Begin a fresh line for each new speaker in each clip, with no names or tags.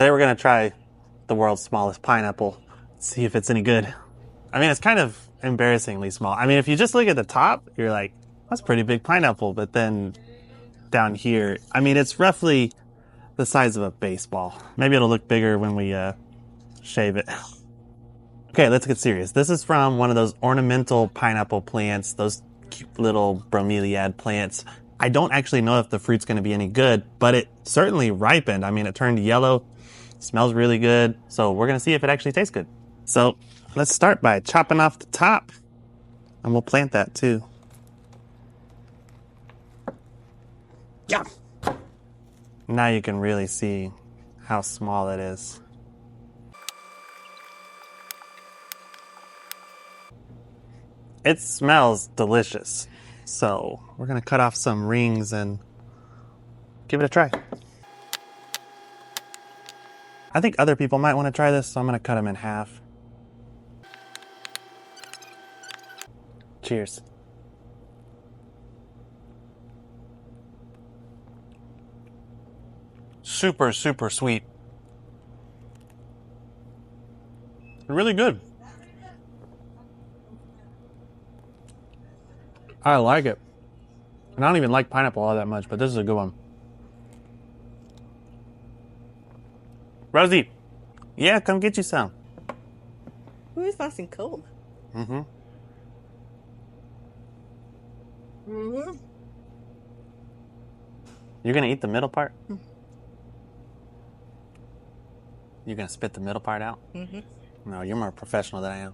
Today we're gonna try the world's smallest pineapple, see if it's any good. I mean, it's kind of embarrassingly small. I mean, if you just look at the top, you're like, that's a pretty big pineapple. But then down here, I mean, it's roughly the size of a baseball. Maybe it'll look bigger when we shave it. Okay, let's get serious. This is from one of those ornamental pineapple plants, those cute little bromeliad plants. I don't actually know if the fruit's gonna be any good, but it certainly ripened. I mean, it turned yellow, smells really good. So we're gonna see if it actually tastes good. So let's start by chopping off the top, and we'll plant that too. Yeah. Now you can really see how small it is. It smells delicious. So we're gonna cut off some rings and give it a try. I think other people might want to try this, so I'm gonna cut them in half. Cheers. Super, super sweet. Really good. I like it. And I don't even like pineapple all that much, but this is a good one. Rosie, yeah, come get you some.
Ooh, it's nice and cold.
Mm-hmm.
Mm-hmm.
You're gonna eat the middle part? You're gonna spit the middle part out?
Mm-hmm.
No, you're more professional than I am.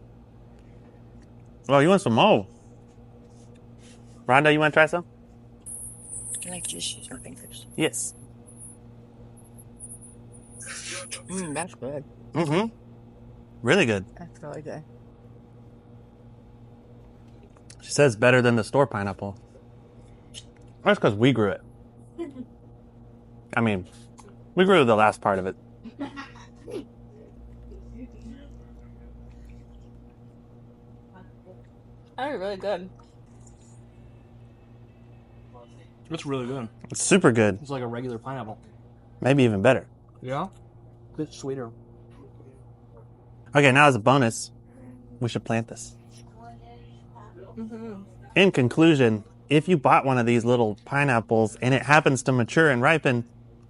Oh, you want some more? Rhonda, you want to try some?
Can I just use my fingers?
Yes.
That's good.
Mm-hmm. Really good.
That's really good.
She says better than the store pineapple. That's because we grew it. I mean, we grew the last part of it.
That is really good.
It's really good.
It's super good.
It's like a regular pineapple.
Maybe even better.
Yeah? A bit sweeter.
Okay, now as a bonus, we should plant this.
Mm-hmm.
In conclusion, if you bought one of these little pineapples and it happens to mature and ripen,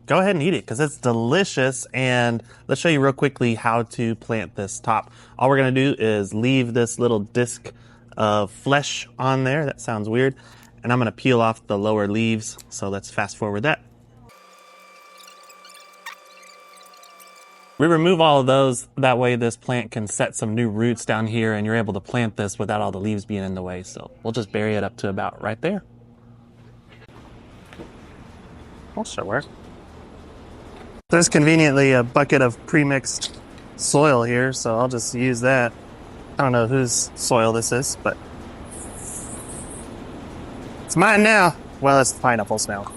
go ahead and eat it because it's delicious. And let's show you real quickly how to plant this top. All we're going to do is leave this little disc of flesh on there. That sounds weird. And I'm going to peel off the lower leaves. So let's fast forward that. We remove all of those. That way this plant can set some new roots down here and you're able to plant this without all the leaves being in the way. So we'll just bury it up to about right there. That should work. There's conveniently a bucket of pre-mixed soil here, so I'll just use that. I don't know whose soil this is, but it's mine now. Well, it's pineapple smell.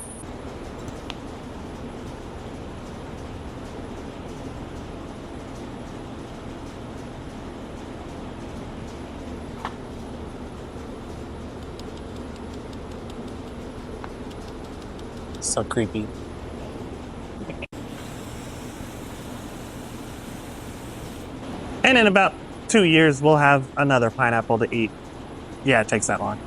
So creepy. And in about 2 years, we'll have another pineapple to eat. Yeah, it takes that long.